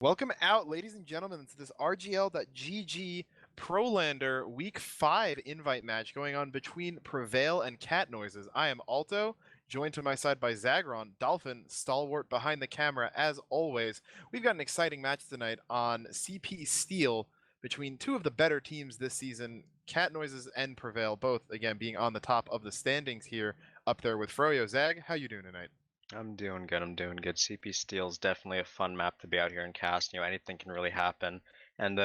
Welcome out, ladies and gentlemen, to this RGL.GG Prolander Week 5 invite match going on between Prevail and Cat Noises. I am Alto, joined to my side by Zagron, Dolphin, stalwart behind the camera as always. We've got an exciting match tonight on CP Steel between two of the better teams this season, Cat Noises and Prevail, both, again, being on the top of the standings here, up there with Froyo. Zag, how you doing tonight? I'm doing good. I'm doing good. CP Steel's definitely a fun map to be out here and cast. Anything can really happen. And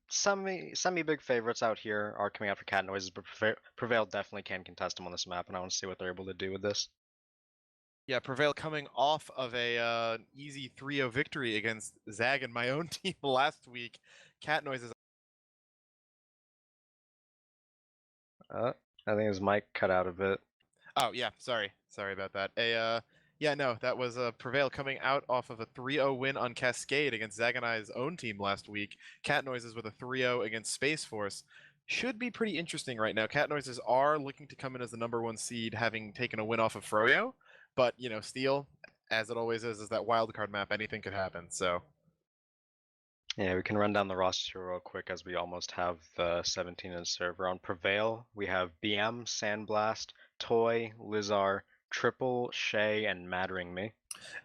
semi big favorites out here are coming out for Cat Noises, but Prevail definitely can contest them on this map, and I want to see what they're able to do with this. Yeah, Prevail coming off of a easy 3-0 victory against Zag and my own team last week. Cat noises. I think his mic cut out a bit. Oh yeah, sorry about that. Yeah, no, that was Prevail coming out off of a 3-0 win on Cascade against Zag and I's own team last week. Cat noises with a 3-0 against Space Force. Should be pretty interesting right now. Cat noises are looking to come in as the #1 seed, having taken a win off of Froyo, but Steel, as it always is that wildcard map. Anything could happen. So. Yeah, we can run down the roster real quick as we almost have the 17 in server. On Prevail, we have BM, Sandblast, Toy, Lizar, Triple, Shay, and Mattering Me.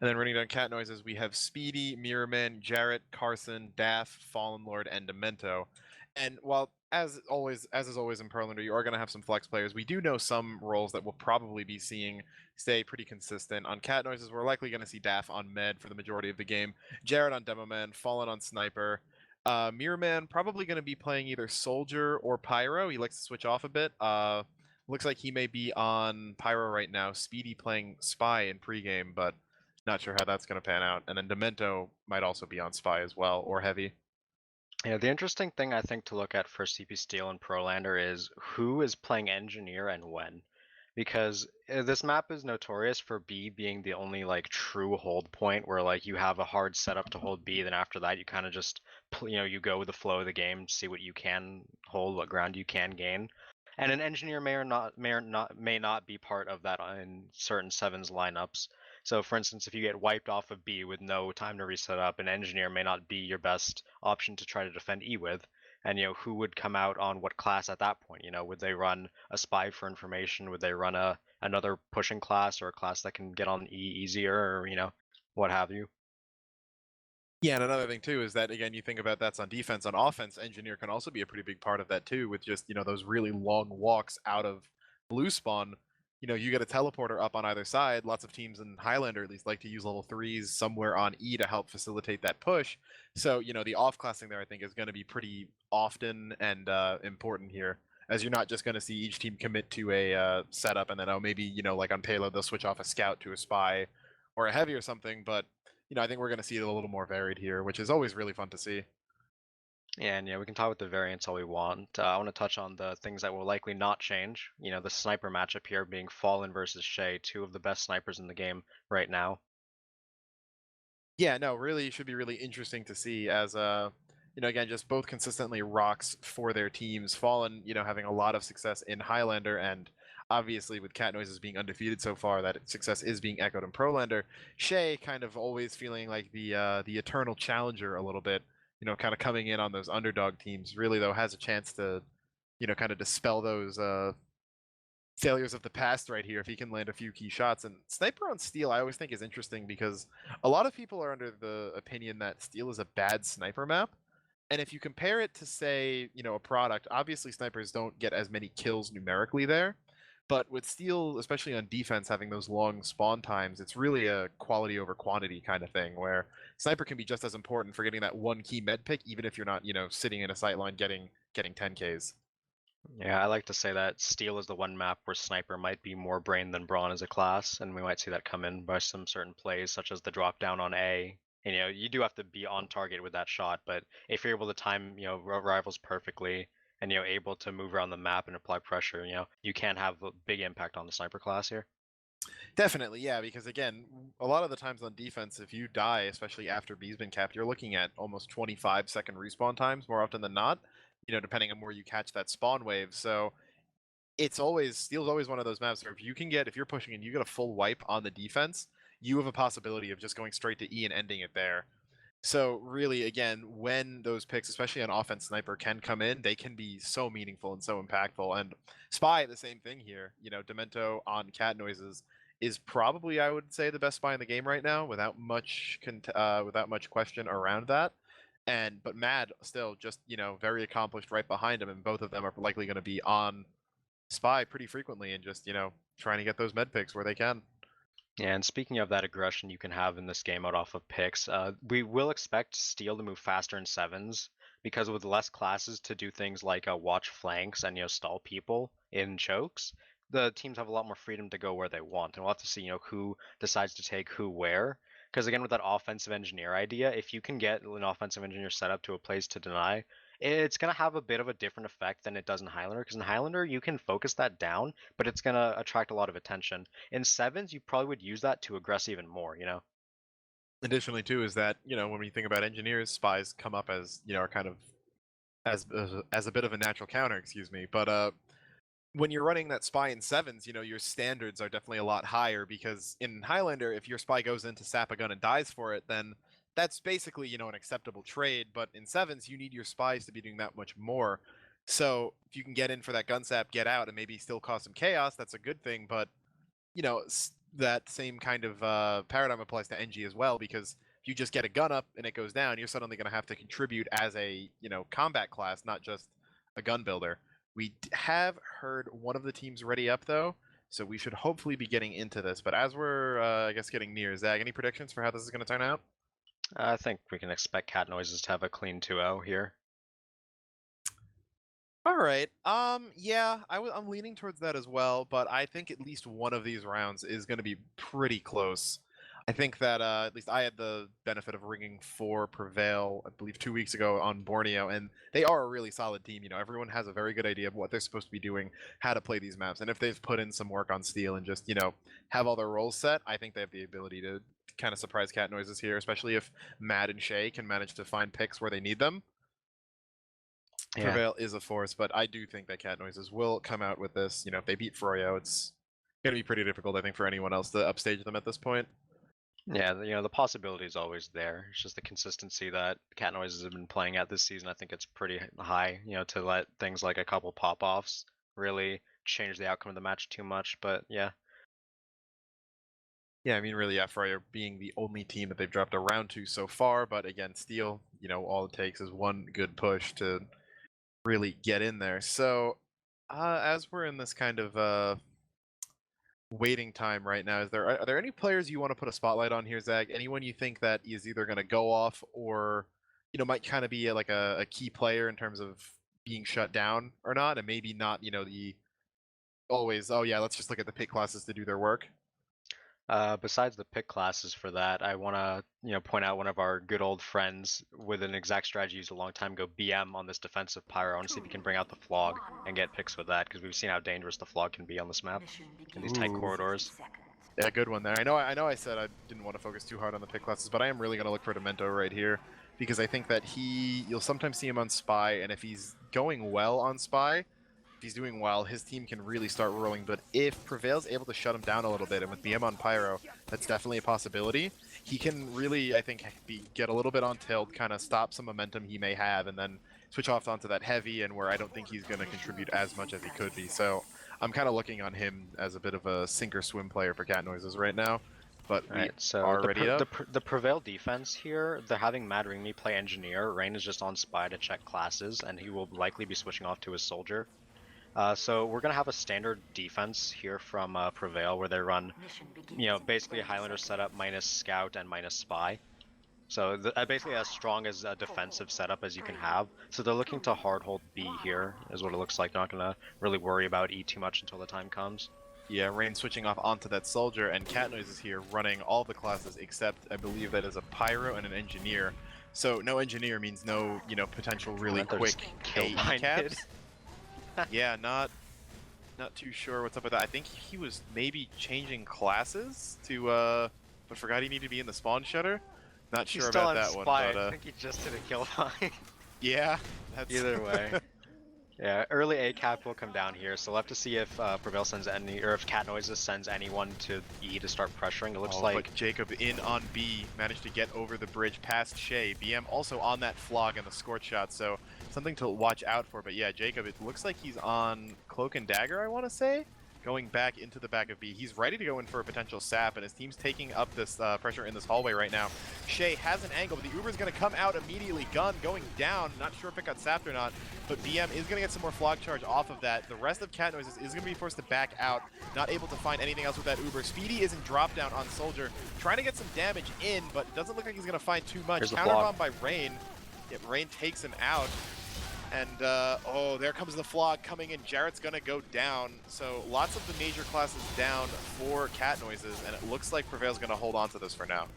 And then running down cat noises, we have Speedy, Mirrorman, Jarrett, Carson, Daff, Fallen Lord, and Demento. And while, as is always in Prolander, you are going to have some flex players. We do know some roles that we'll probably be seeing stay pretty consistent. On cat noises, we're likely going to see Daff on med for the majority of the game, Jarrett on Demoman, Fallen on Sniper. Mirrorman probably going to be playing either Soldier or Pyro. He likes to switch off a bit. Looks like he may be on Pyro right now. Speedy playing Spy in pregame, but not sure how that's going to pan out. And then Demento might also be on Spy as well, or Heavy. Yeah, the interesting thing I think to look at for CP Steel and Prolander is who is playing Engineer and when. Because this map is notorious for B being the only true hold point where you have a hard setup to hold B, then after that you kind of just you go with the flow of the game, see what you can hold, what ground you can gain. And an engineer may not be part of that in certain sevens lineups. So for instance, if you get wiped off of B with no time to reset up, an engineer may not be your best option to try to defend E with. And who would come out on what class at that point? Would they run a spy for information? Would they run another pushing class or a class that can get on E easier, or what have you? Yeah, and another thing too is that, again, you think about that's on defense. On offense, Engineer can also be a pretty big part of that too, with just those really long walks out of blue spawn. You get a teleporter up on either side. Lots of teams in Highlander at least like to use level 3s somewhere on E to help facilitate that push. So the off-classing there, I think, is going to be pretty often and important here, as you're not just going to see each team commit to a setup and then, maybe, like on payload, they'll switch off a scout to a spy or a heavy or something, but I think we're going to see it a little more varied here, which is always really fun to see. And we can talk about the variants all we want. I want to touch on the things that will likely not change. The sniper matchup here being Fallen versus Shay, two of the best snipers in the game right now. Yeah, no, really should be really interesting to see as again, just both consistently rocks for their teams. Fallen, having a lot of success in Highlander, and obviously with Cat Noises being undefeated so far, that success is being echoed in Prolander. Shay kind of always feeling like the eternal challenger a little bit, kind of coming in on those underdog teams. Really though has a chance to, kind of dispel those failures of the past right here if he can land a few key shots. And Sniper on Steel I always think is interesting because a lot of people are under the opinion that Steel is a bad sniper map. And if you compare it to, say, a product, obviously snipers don't get as many kills numerically there. But with Steel, especially on defense, having those long spawn times, it's really a quality over quantity kind of thing, where Sniper can be just as important for getting that one key med pick, even if you're not, sitting in a sight line getting 10Ks. Yeah, I like to say that Steel is the one map where Sniper might be more brain than Brawn as a class, and we might see that come in by some certain plays, such as the drop down on A. And, you do have to be on target with that shot, but if you're able to time, rivals perfectly, and able to move around the map and apply pressure, you can have a big impact on the Sniper class here. Definitely, yeah, because again, a lot of the times on defense, if you die, especially after B's been capped, you're looking at almost 25-second respawn times more often than not, depending on where you catch that spawn wave. So Steel's always one of those maps where if you're pushing and you get a full wipe on the defense, you have a possibility of just going straight to E and ending it there. So really, again, when those picks, especially on offense sniper, can come in, they can be so meaningful and so impactful. And spy, the same thing here. Demento on cat noises is probably, I would say, the best spy in the game right now, without without much question around that. But Mad still just very accomplished right behind him, and both of them are likely going to be on spy pretty frequently, and just trying to get those med picks where they can. Yeah, and speaking of that aggression you can have in this game out off of picks, we will expect Steel to move faster in sevens because with less classes to do things like watch flanks and stall people in chokes, the teams have a lot more freedom to go where they want, and we'll have to see who decides to take who where. Because again, with that offensive engineer idea, if you can get an offensive engineer set up to a place to deny, it's going to have a bit of a different effect than it does in Highlander. Because in Highlander, you can focus that down, but it's going to attract a lot of attention. In sevens, you probably would use that to aggress even more. Additionally, too, is that when we think about engineers, spies come up as are kind of as a bit of a natural counter, excuse me. But when you're running that spy in sevens, your standards are definitely a lot higher, because in Highlander, if your spy goes in to sap a gun and dies for it, then that's basically an acceptable trade. But in sevens, you need your spies to be doing that much more. So if you can get in for that gun sap, get out, and maybe still cause some chaos, that's a good thing. But that same kind of paradigm applies to NG as well, because if you just get a gun up and it goes down, you're suddenly going to have to contribute as a combat class, not just a gun builder. We have heard one of the teams ready up though, so we should hopefully be getting into this. But as we're I guess getting near, Zag, any predictions for how this is going to turn out? I think we can expect Cat Noises to have a clean 2-0 here. All right. Yeah, I'm leaning towards that as well, but I think at least one of these rounds is going to be pretty close. I think that at least I had the benefit of ringing for Prevail, I believe 2 weeks ago on Borneo, and they are a really solid team. Everyone has a very good idea of what they're supposed to be doing, how to play these maps, and if they've put in some work on Steel and just have all their roles set, I think they have the ability to kind of surprise cat noises here, especially if Matt and Shay can manage to find picks where they need them. Yeah. Prevail is a force, but I do think that cat noises will come out with this. If they beat Froyo, it's going to be pretty difficult, I think, for anyone else to upstage them at this point. Yeah, the possibility is always there. It's just the consistency that Cat Noises have been playing at this season. I think it's pretty high, to let things like a couple pop-offs really change the outcome of the match too much. But yeah. Yeah, I mean, really, yeah, Froyo being the only team that they've dropped a round to so far, but again, Steel, all it takes is one good push to really get in there. So, as we're in this kind of waiting time right now, are there any players you want to put a spotlight on here, Zag? Anyone you think that is either going to go off or might kind of be like a key player in terms of being shut down or not, and maybe not the always, oh yeah, let's just look at the pick classes to do their work. Besides the pick classes for that, I want to point out one of our good old friends with an exact strategy used a long time ago, BM on this defensive pyro. I want to see if he can bring out the flog and get picks with that, because we've seen how dangerous the flog can be on this map in these tight Ooh. corridors. Yeah, good one there. I know I said I didn't want to focus too hard on the pick classes, but I am really going to look for Demento right here, because I think that you'll sometimes see him on Spy, and if he's going well on Spy, if he's doing well, his team can really start rolling. But if Prevail's able to shut him down a little bit, and with BM on Pyro, that's definitely a possibility. He can really, I think, get a little bit on tilt, kind of stop some momentum he may have, and then switch off onto that heavy, and where I don't think he's going to contribute as much as he could be. So I'm kind of looking on him as a bit of a sink or swim player for cat noises right now. But we so are ready up. the Prevail defense here, they're having Mad Ringme play engineer. Rain is just on spy to check classes, and he will likely be switching off to his soldier. So we're gonna have a standard defense here from Prevail, where they run, basically a Highlander setup minus scout and minus spy. So basically as strong as a defensive setup as you can have. So they're looking to hard hold B here, is what it looks like. They're not gonna really worry about E too much until the time comes. Yeah, Rain switching off onto that soldier, and Cat Noise is here running all the classes except, I believe, that is a pyro and an engineer. So no engineer means no, potential really quick kill AE caps. Yeah, not too sure what's up with that. I think he was maybe changing classes to but forgot he needed to be in the spawn shutter. Not sure about that one, but I think he just did a kill find. yeah, that's Either way. Yeah, early A cap will come down here, so we'll have to see if Prevail sends any, or if Cat Noises sends anyone to E to start pressuring. It looks Oh, but like Jacob in on B, managed to get over the bridge past Shay. BM also on that flog and the scorch shot, so something to watch out for. But yeah, Jacob, it looks like he's on Cloak and Dagger, I want to say, going back into the back of B. He's ready to go in for a potential sap, and his team's taking up this pressure in this hallway right now. Shay has an angle, but the Uber's going to come out immediately. Gun going down. Not sure if it got sapped or not, but BM is going to get some more flog charge off of that. The rest of Cat Noises is going to be forced to back out, not able to find anything else with that Uber. Speedy is in drop down on Soldier, trying to get some damage in, but it doesn't look like he's going to find too much. Counterbomb by Rain. Yeah, Rain takes him out. And, oh, there comes the flog coming in. Jarrett's going to go down. So lots of the major classes down for Cat Noises, and it looks like Prevail's going to hold on to this for now.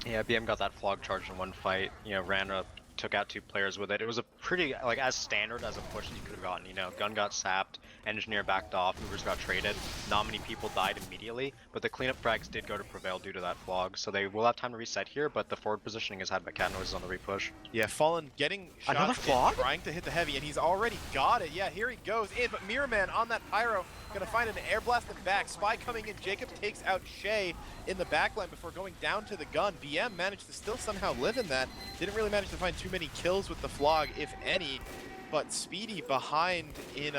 Yeah, BM got that flog charge in one fight. You know, ran up, took out 2 players with it. It was a pretty, like, as standard as a push that you could have gotten. You know, Gun got sapped, Engineer backed off, Movers got traded. Not many people died immediately, but the cleanup frags did go to Prevail due to that flog. So they will have time to reset here, but the forward positioning is had by Cat Noises on the repush. Yeah, Fallen getting shots Another flog? trying to hit the heavy, and he's already got it. Yeah, here he goes in, but Mirror Man on that Pyro, gonna find an air blast in back. Spy coming in, Jacob takes out Shay in the backline before going down to the gun. BM managed to still somehow live in that. Didn't really manage to find too many kills with the flog, if any, but Speedy behind in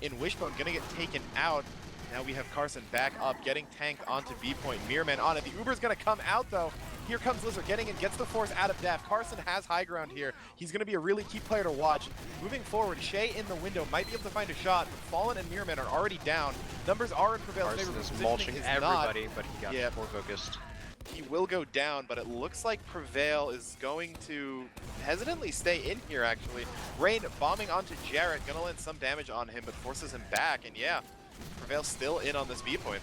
in Wishbone gonna get taken out. Now we have Carson back up, getting tanked onto B point. Mirrorman on it. The Uber's gonna come out though. Here comes Lizard, getting in, gets the force out of Def. Carson has high ground here. He's gonna be a really key player to watch. Moving forward, Shay in the window might be able to find a shot, but Fallen and Mirrorman are already down. Numbers are in Prevail's favor. Carson is mulching everybody, but he got focused. He will go down, but it looks like Prevail is going to hesitantly stay in here, actually. Rain bombing onto Jarrett, gonna land some damage on him, but forces him back, and yeah, Prevail's still in on this B point.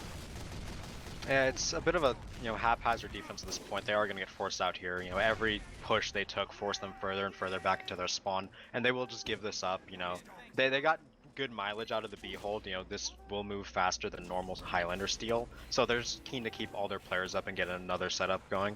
Yeah, it's a bit of a, you know, haphazard defense at this point. They are going to get forced out here. You know, every push they took forced them further and further back into their spawn, and they will just give this up, you know. They got good mileage out of the B hold. You know, this will move faster than normal Highlander steel, so they're just keen to keep all their players up and get another setup going.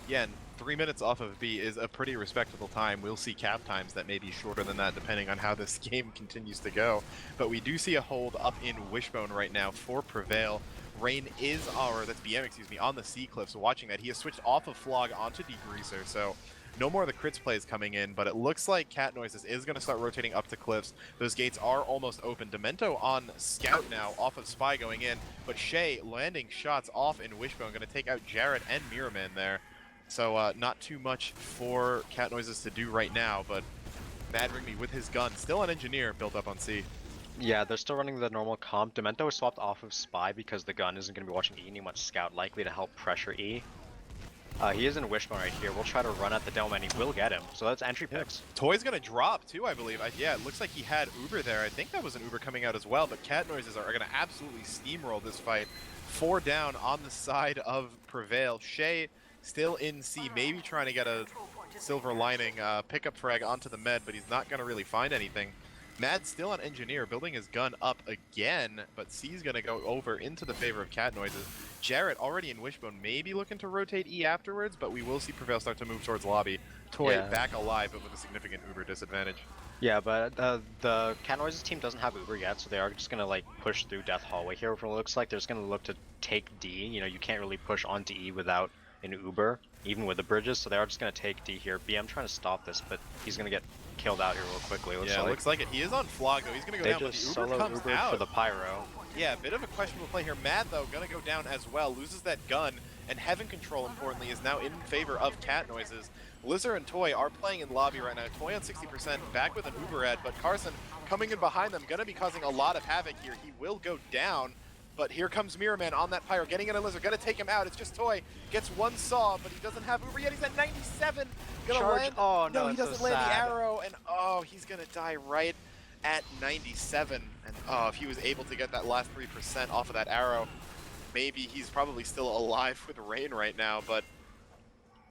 Yeah, and 3 minutes off of B is a pretty respectable time. We'll see cap times that may be shorter than that depending on how this game continues to go. But we do see a hold up in Wishbone right now for Prevail. Rain is, or that's BM, excuse me, on the C cliff, so watching that. He has switched off of Flog onto Degreaser, so no more of the crits plays coming in, but it looks like Cat Noises is going to start rotating up to cliffs. Those gates are almost open. Demento on Scout now, off of Spy going in, but Shay landing shots off in Wishbone, going to take out Jarrett and Mirrorman there. So not too much for Cat Noises to do right now, but Mad Ringme with his gun, still an Engineer, built up on C. Yeah, they're still running the normal comp. Demento is swapped off of Spy because the gun isn't going to be watching E, and he wants Scout, likely to help pressure E. He is in Wishbone right here. We'll try to run at the dome, and he will get him. So that's entry picks. Toy's going to drop, too, I believe. Yeah, it looks like he had Uber there. I think that was an Uber coming out as well, but Cat Noises are going to absolutely steamroll this fight. 4 down on the side of Prevail. Shay still in C, maybe trying to get a silver lining pickup frag onto the med, but he's not going to really find anything. Mad's still on Engineer, building his gun up again, but C's going to go over into the favor of Cat Noises. Jarrett already in Wishbone, maybe looking to rotate E afterwards, but we will see Prevail start to move towards lobby. Toy back alive, but with a significant Uber disadvantage. Yeah, but the Cat Noises team doesn't have Uber yet, so they are just going to like push through Death Hallway here. What it looks like they're just going to look to take D. You know, you can't really push onto E without an Uber, even with the bridges, so they are just going to take D here. BM trying to stop this, but he's going to get killed out here real quickly. Looks like it. He is on Flog, though. He's going to go down, but the Uber comes out. For the Pyro. Yeah, a bit of a questionable play here. Mad, though, going to go down as well. Loses that gun, and Heaven Control, importantly, is now in favor of Cat Noises. Lizard and Toy are playing in lobby right now. Toy on 60%, back with an Uber ad, but Carson coming in behind them, going to be causing a lot of havoc here. He will go down. But here comes Mirrorman on that Pyro, getting in a Lizard, gonna take him out. It's just Toy, gets one saw, but he doesn't have Uber yet. He's at 97, gonna land. Oh, no, he doesn't land the arrow, and oh, he's gonna die right at 97. And oh, if he was able to get that last 3% off of that arrow, maybe he's probably still alive with Rain right now, but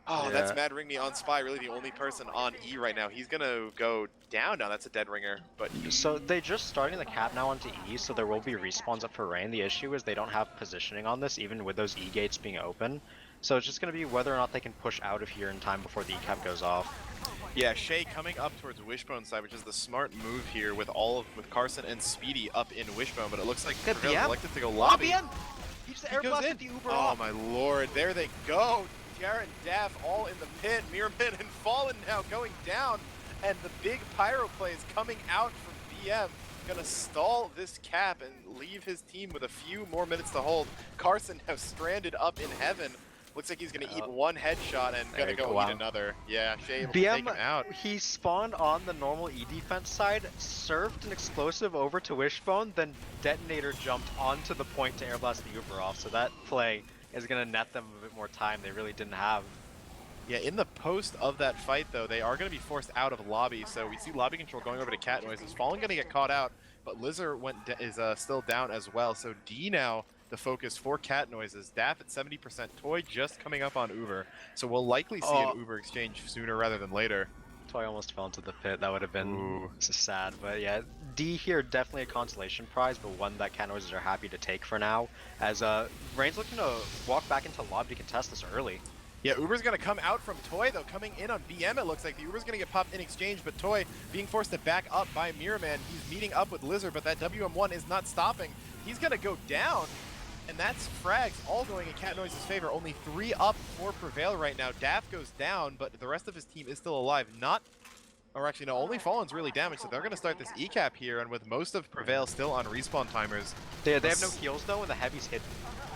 oh, yeah. That's Mad Ringme on Spy, really the only person on E right now. He's gonna go down now. That's a dead ringer. But so they just starting the cap now onto E, so there will be respawns up for Rain. The issue is they don't have positioning on this, even with those E gates being open. So it's just gonna be whether or not they can push out of here in time before the E cap goes off. Yeah, Shay coming up towards Wishbone side, which is the smart move here with with Carson and Speedy up in Wishbone, but it looks like Good Prevail's BM. elected to go Oh, lobby. BM! He just air Goes blasted in. the Uber Oh off. my lord, there they go. Tiara and Daff all in the pit. Mirrorman and Fallen now going down, and the big pyro play is coming out from BM. Gonna stall this cap and leave his team with a few more minutes to hold. Carson now stranded up in heaven. Looks like he's gonna eat one headshot and gonna go eat another. Yeah, Shay able to take him out. He spawned on the normal E defense side, surfed an explosive over to Wishbone, then Detonator jumped onto the point to airblast the Uber off. So that play is gonna net them a bit more time they really didn't have. Yeah, in the post of that fight, though, they are going to be forced out of lobby. So we see lobby control going over to Cat Noises. Fallen going to get caught out, but Lizard is still down as well. So D now the focus for Cat Noises. Daff at 70%. Toy just coming up on Uber. So we'll likely see an Uber exchange sooner rather than later. Toy almost fell into the pit. That would have been sad. But yeah, D here definitely a consolation prize, but one that Cat Noises are happy to take for now. As Rain's looking to walk back into lobby to contest this early. Yeah, Uber's going to come out from Toy, though, coming in on BM, it looks like. The Uber's going to get popped in exchange, but Toy being forced to back up by Mirrorman. He's meeting up with Lizard, but that WM1 is not stopping. He's going to go down, and that's frags all going in Cat Noise's favor. Only 3 up for Prevail right now. Daff goes down, but the rest of his team is still alive. Only Fallen's really damaged, so they're going to start this E-cap here, and with most of Prevail still on respawn timers. They have no heals, though, and the Heavy's hidden.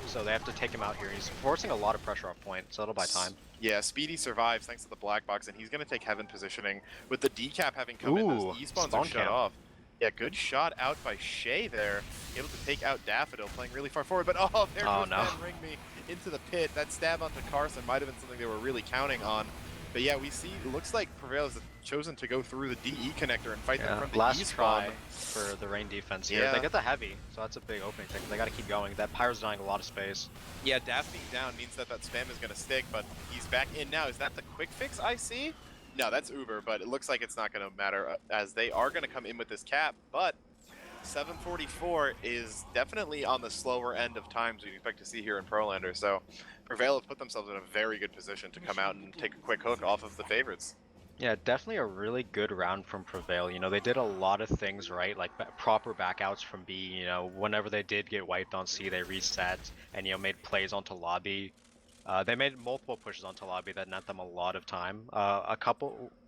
So they have to take him out here. He's forcing a lot of pressure off point, so it'll buy time. Yeah, Speedy survives thanks to the black box, and he's going to take heaven positioning. With the decap having come in, those E-spawns are shut off. Yeah, good shot out by Shay there. Able to take out Daffodil, playing really far forward, but there goes Ben Ring Me into the pit. That stab onto Carson might have been something they were really counting on. But yeah, we see, it looks like Prevail has chosen to go through the DE connector and fight them from the last E-spawn. try for the Rain defense here. They get the Heavy, so that's a big opening thing. They got to keep going. That Pyro's denying a lot of space. Yeah, Daff being down means that spam is going to stick, but he's back in now. Is that the quick fix I see? No, that's Uber, but it looks like it's not going to matter as they are going to come in with this cap, but 744 is definitely on the slower end of times we'd expect to see here in Prolander, so Prevail have put themselves in a very good position to come out and take a quick hook off of the favorites. Yeah, definitely a really good round from Prevail. You know, they did a lot of things right, like proper backouts from B. You know, whenever they did get wiped on C, they reset and, you know, made plays onto lobby. They made multiple pushes onto lobby that net them a lot of time.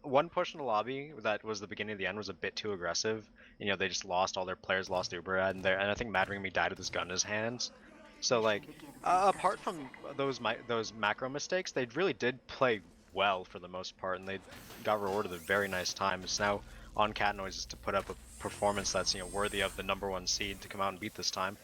One push in the lobby that was the beginning of the end was a bit too aggressive. You know, they just lost all their players, lost Uber, and I think Mad Ring Me died with his gun in his hands. So like, apart from those macro mistakes, they really did play well for the most part, and they got rewarded a very nice time. It's now on Cat Noises to put up a performance that's, you know, worthy of the #1 seed to come out and beat this time.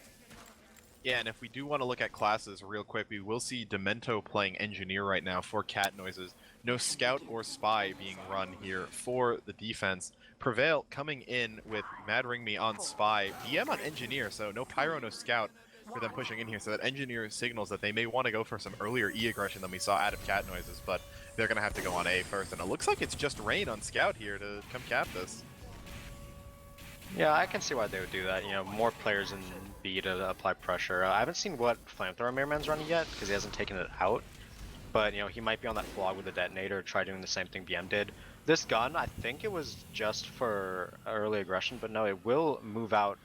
Yeah, and if we do want to look at classes real quick, we will see Demento playing Engineer right now for Cat Noises. No Scout or Spy being run here for the defense. Prevail coming in with Mad Ring Me on Spy, BM on Engineer, so no Pyro, no Scout for them pushing in here. So that Engineer signals that they may want to go for some earlier E aggression than we saw out of Cat Noises, but they're going to have to go on A first. And it looks like it's just Rain on Scout here to come cap this. Yeah, I can see why they would do that. You know, more players in B to apply pressure. I haven't seen what Flamethrower Mirrorman's running yet because he hasn't taken it out. But, you know, he might be on that flog with the detonator, try doing the same thing BM did. This gun, I think it was just for early aggression, but no, it will move out.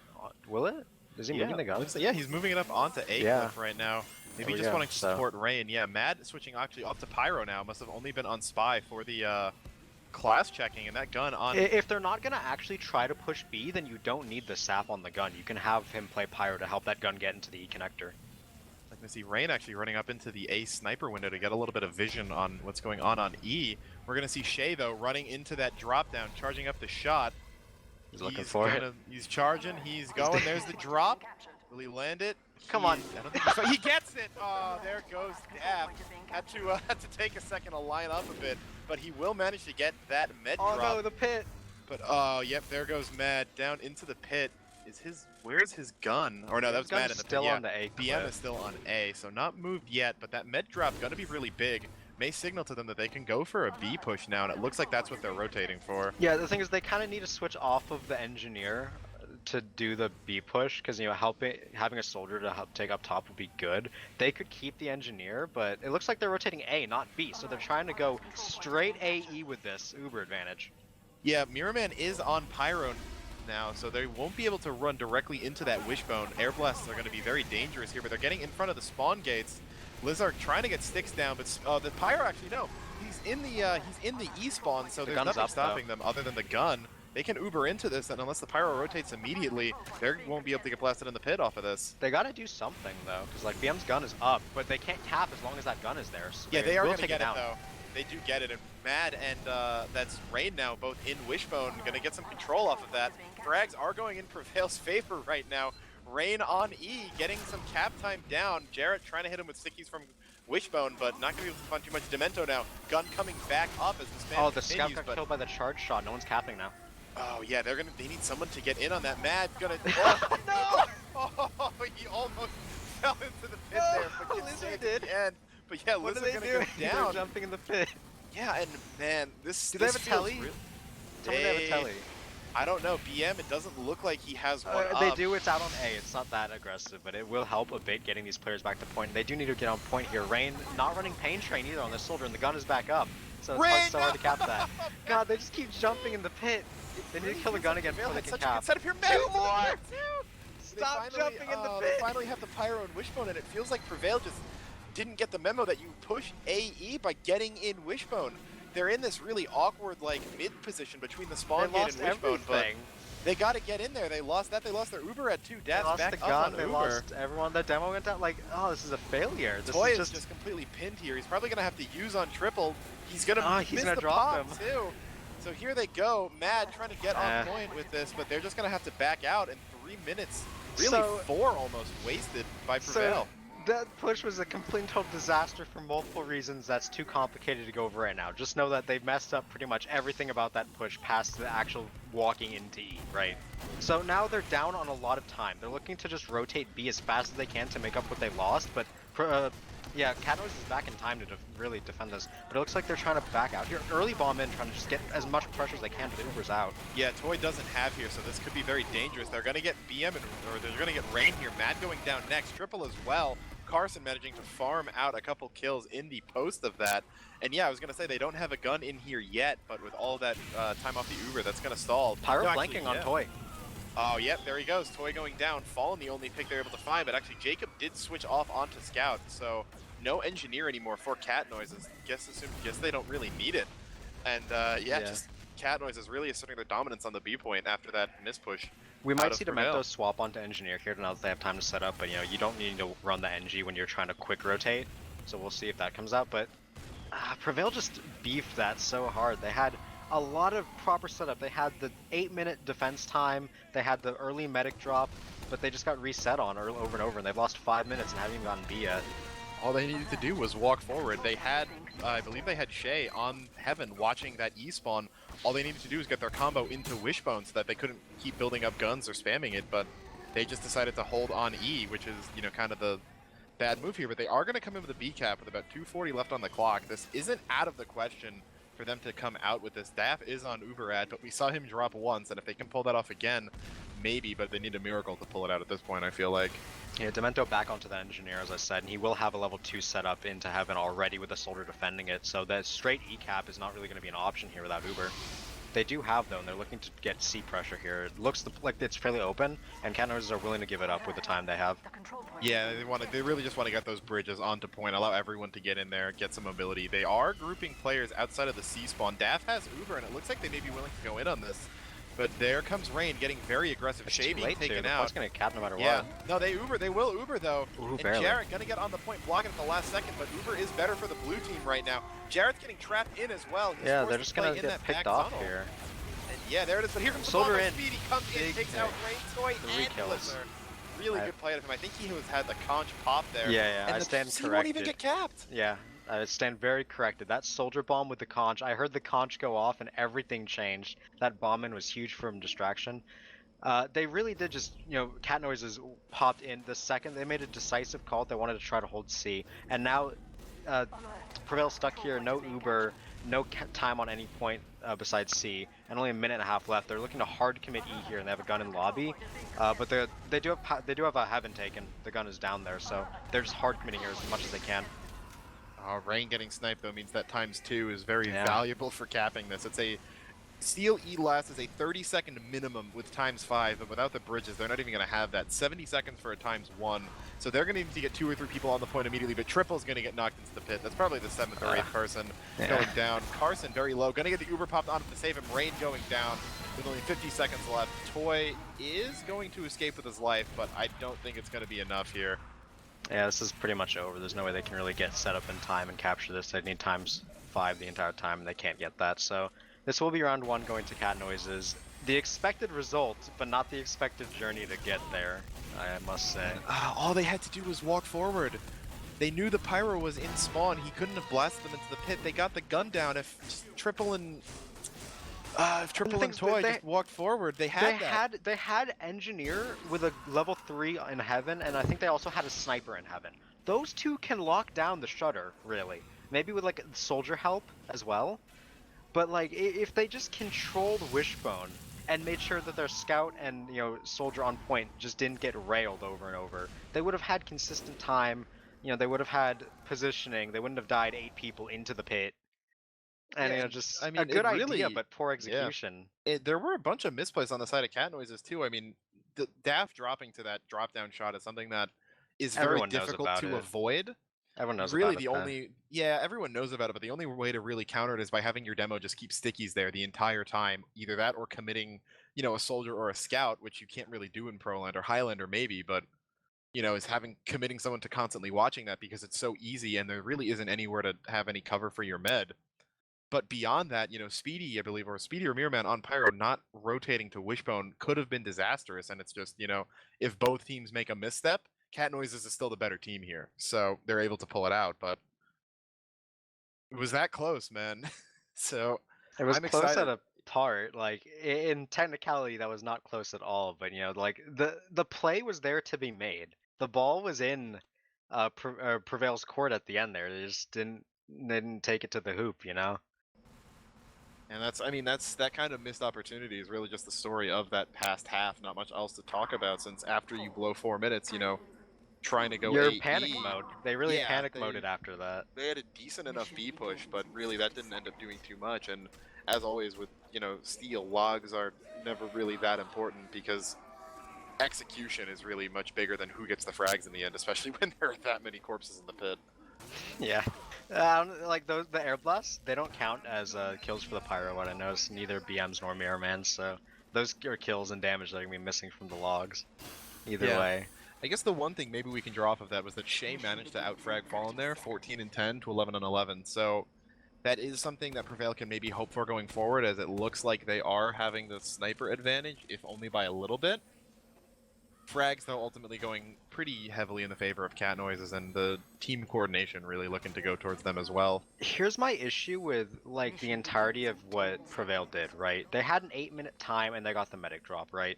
Will it? Is he moving the gun? Yeah, he's moving it up onto A cliff right now. Maybe just wanting to support Rain. Yeah, Mad switching actually off to Pyro now. Must have only been on Spy for the class checking, and that gun on... If they're not going to actually try to push B, then you don't need the sap on the gun. You can have him play Pyro to help that gun get into the E connector. Like to see Rain actually running up into the A sniper window to get a little bit of vision on what's going on E. We're going to see Shay, though, running into that drop down, charging up the shot. He's looking for it. He's charging, he's going, there's the drop. Will he land it? Come on. I don't think he gets it! Oh, there goes Daff. Had to take a second to line up a bit, but he will manage to get that med drop. Oh no, the pit! But oh, yep, there goes Mad down into the pit. Where's his gun? Or no, that was Mad in the pit. Still on the A. BM is still on A, so not moved yet, but that med drop gonna be really big. May signal to them that they can go for a B push now, and it looks like that's what they're rotating for. Yeah, the thing is they kind of need to switch off of the Engineer to do the B push, because having a soldier to help take up top would be good. They could keep the engineer, but it looks like they're rotating A, not B, so they're trying to go straight AE with this Uber advantage. Yeah, Miraman is on Pyro now, so they won't be able to run directly into that Wishbone. Air Blasts are going to be very dangerous here, but they're getting in front of the spawn gates. Lizard trying to get sticks down, but the Pyro actually, no. He's in the E spawn, so there's nothing stopping them other than the gun. They can Uber into this, and unless the Pyro rotates immediately, they won't be able to get blasted in the pit off of this. They gotta do something though, because like BM's gun is up, but they can't cap as long as that gun is there. So yeah, they are gonna take get it it though. They do get it, and Mad and that's Rain now, both in Wishbone, gonna get some control off of that. Frags are going in Prevail's favor right now. Rain on E, getting some cap time down. Jarrett trying to hit him with stickies from Wishbone, but not gonna be able to find too much. Demento now, gun coming back up as the spam the continues, scout got killed by the charge shot. No one's capping now. Oh yeah, they need someone to get in on that. Mad gonna. Oh, no! Oh, he almost fell into the pit there, but Lizard did. And but yeah, What Lizard are they gonna doing? go down. They're jumping in the pit. Yeah, and man, this. Do they have a telly? Tell me they have a telly. I don't know. BM, it doesn't look like he has one They up. do. It's out on A. It's not that aggressive, but it will help a bit getting these players back to point. They do need to get on point here. Rain not running Pain Train either on this soldier, and the gun is back up. So it's so hard to cap that. God, they just keep jumping in the pit. They need to kill the gun again before they can cap. Set up here, Mad. Two more! Stop jumping in the pit! They finally have the Pyro and Wishbone, and it feels like Prevail just didn't get the memo that you push AE by getting in Wishbone. They're in this really awkward, like, mid position between the spawn gate and Wishbone, but they got to get in there. They lost that. They lost their Uber at 2. Dad's lost back the up gun. on They Uber. lost everyone. The demo went out. Like, oh, this is a failure. This Toy is just completely pinned here. He's probably going to have to use on triple. He's going to miss the drop pop, him. too. So here they go. Mad trying to get on point with this, but they're just going to have to back out in 3 minutes. Really, 4 almost wasted by Prevail. That push was a complete and total disaster for multiple reasons that's too complicated to go over right now. Just know that they've messed up pretty much everything about that push past the actual walking into E, right? So now they're down on a lot of time. They're looking to just rotate B as fast as they can to make up what they lost, but yeah, Catnoise is back in time to really defend this, but it looks like they're trying to back out here. Early bomb in, trying to just get as much pressure as they can, but Uber's out. Yeah, Toy doesn't have here, so this could be very dangerous. They're going to get BM, or they're going to get Rain here. Mad going down next, triple as well. Carson managing to farm out a couple kills in the post of that. And yeah, I was going to say they don't have a gun in here yet, but with all that time off the Uber, that's going to stall. Pyro flanking on Toy. Oh, yep, there he goes. Toy going down. Fallen the only pick they're able to find, but actually Jacob did switch off onto Scout, so no engineer anymore for Cat Noises. Guess they don't really need it. And just Cat Noises really asserting their dominance on the B point after that mispush. We might see Demento swap onto engineer here now that they have time to set up, but you don't need to run the NG when you're trying to quick rotate. So we'll see if that comes out, but Prevail just beefed that so hard. They had a lot of proper setup. They had the 8-minute defense time, they had the early medic drop, but they just got reset on over and over, and they've lost 5 minutes and haven't even gotten B yet. All they needed to do was walk forward. They had, I believe they had Shay on Heaven watching that E-spawn. All they needed to do was get their combo into Wishbone so that they couldn't keep building up guns or spamming it, but they just decided to hold on E, which is, kind of the bad move here. But they are going to come in with a B cap with about 2:40 left on the clock. This isn't out of the question for them to come out with this. Daff is on Uber ad, but we saw him drop once, and if they can pull that off again, maybe, but they need a miracle to pull it out at this point, I feel like. Yeah, Demento back onto the engineer, as I said, and he will have a level 2 set up into Heaven already with a soldier defending it, so that straight E-cap is not really going to be an option here without Uber. They do have, though, and they're looking to get C pressure here. It looks like it's fairly open, and Catnoises are willing to give it up with the time they have. Yeah, they really just want to get those bridges onto point, allow everyone to get in there, get some mobility. They are grouping players outside of the C spawn. Daff has Uber, and it looks like they may be willing to go in on this. But there comes Rain getting very aggressive. Shay being taken out. It's going to cap no matter what. what. No, they will Uber though. Ooh, and barely. Jarrett going to get on the point, blocking at the last second, but Uber is better for the blue team right now. Jarrett's getting trapped in as well. He's they're just going to get picked off here. And yeah, there it is. But here comes Soldier the in. Speedy comes in, takes out Rain, Toy, 3 and kills. Blizzard. Really good play out of him. I think he had the conch pop there. Yeah, and I stand corrected. He won't even get capped. Yeah, I stand very corrected. That soldier bomb with the conch, I heard the conch go off and everything changed. That bomb-in was huge from distraction. They really did just, Cat Noises popped in the second they made a decisive call. They wanted to try to hold C, and now Prevail stuck here, no Uber, no time on any point besides C, and only a minute and a half left. They're looking to hard commit E here, and they have a gun in lobby, but they do have a heaven taken. The gun is down there, so they're just hard committing here as much as they can. Rain getting sniped though means that ×2 is very Yeah. valuable for capping this. It's a Steel E last is a 30-second minimum with ×5, but without the bridges, they're not even going to have that. 70 seconds for a ×1, so they're going to need to get 2 or 3 people on the point immediately, but Triple's going to get knocked into the pit. That's probably the 7th or 8th person going down. Carson very low, going to get the Uber popped on him to save him. Rain going down with only 50 seconds left. Toy is going to escape with his life, but I don't think it's going to be enough here. Yeah, this is pretty much over. There's no way they can really get set up in time and capture this. They need ×5 the entire time, and they can't get that, so this will be round 1 going to Cat Noises. The expected result, but not the expected journey to get there, I must say. All they had to do was walk forward. They knew the Pyro was in spawn. He couldn't have blasted them into the pit. They got the gun down. If Triple and Toy just walked forward, they had Engineer with a level 3 in Heaven, and I think they also had a Sniper in Heaven. Those two can lock down the Shutter, really. Maybe with like Soldier help as well. But like, if they just controlled Wishbone and made sure that their Scout and Soldier on point just didn't get railed over and over, they would have had consistent time. They would have had positioning. They wouldn't have died 8 people into the pit. And just a good idea, but poor execution. Yeah. There were a bunch of misplays on the side of Cat Noises too. I mean, the Daft dropping to that drop down shot is something that is very difficult to avoid. Everyone knows really about it. Everyone knows about it, but the only way to really counter it is by having your demo just keep stickies there the entire time. Either that or committing, a soldier or a scout, which you can't really do in Prolander. Highlander maybe, but is committing someone to constantly watching that because it's so easy and there really isn't anywhere to have any cover for your med. But beyond that, Speedy, I believe, or Speedy or Mirrorman on Pyro not rotating to Wishbone could have been disastrous, and it's just, if both teams make a misstep, Cat Noises is still the better team here, so they're able to pull it out, but it was that close, man. So it was I'm close excited. at a part. Like, in technicality, that was not close at all, but like the play was there to be made. The ball was in Prevail's court at the end there. They just didn't take it to the hoop, And that kind of missed opportunity is really just the story of that past half. Not much else to talk about since after you blow 4 minutes, trying to go You're AE. panic mode. They really panic moded after that. They had a decent enough B push, but really that didn't end up doing too much. And as always with, Steel, logs are never really that important because execution is really much bigger than who gets the frags in the end, especially when there are that many corpses in the pit. Yeah. Like the air blasts, they don't count as kills for the Pyro. What I noticed, neither BMs nor Mirrormans, so those are kills and damage that are gonna be missing from the logs. Either way. I guess the one thing maybe we can draw off of that was that Shay managed to outfrag Fallen there, 14 and 10 to 11 and 11. So that is something that Prevail can maybe hope for going forward, as it looks like they are having the sniper advantage, if only by a little bit. Frags, though, ultimately going pretty heavily in the favor of Cat Noises, and the team coordination really looking to go towards them as well. Here's my issue with, like, the entirety of what Prevail did, right? They had an 8-minute time and they got the medic drop, right?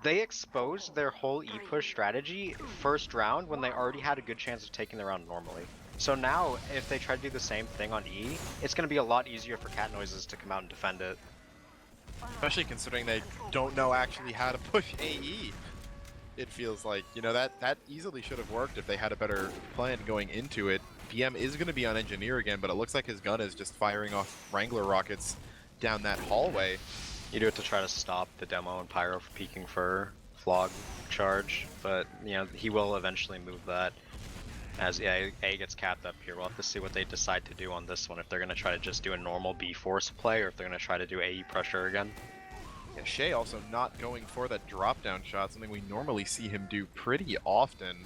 They exposed their whole E-push strategy first round when they already had a good chance of taking the round normally. So now, if they try to do the same thing on E, it's going to be a lot easier for Cat Noises to come out and defend it. Especially considering they don't know actually how to push AE. It feels like, that easily should have worked if they had a better plan going into it. PM is going to be on Engineer again, but it looks like his gun is just firing off Wrangler rockets down that hallway. You do it to try to stop the demo and Pyro from peeking for Flog charge, but, he will eventually move that. As A gets capped up here, we'll have to see what they decide to do on this one, if they're going to try to just do a normal B-Force play, or if they're going to try to do AE pressure again. Yeah, Shay also not going for that drop-down shot, something we normally see him do pretty often.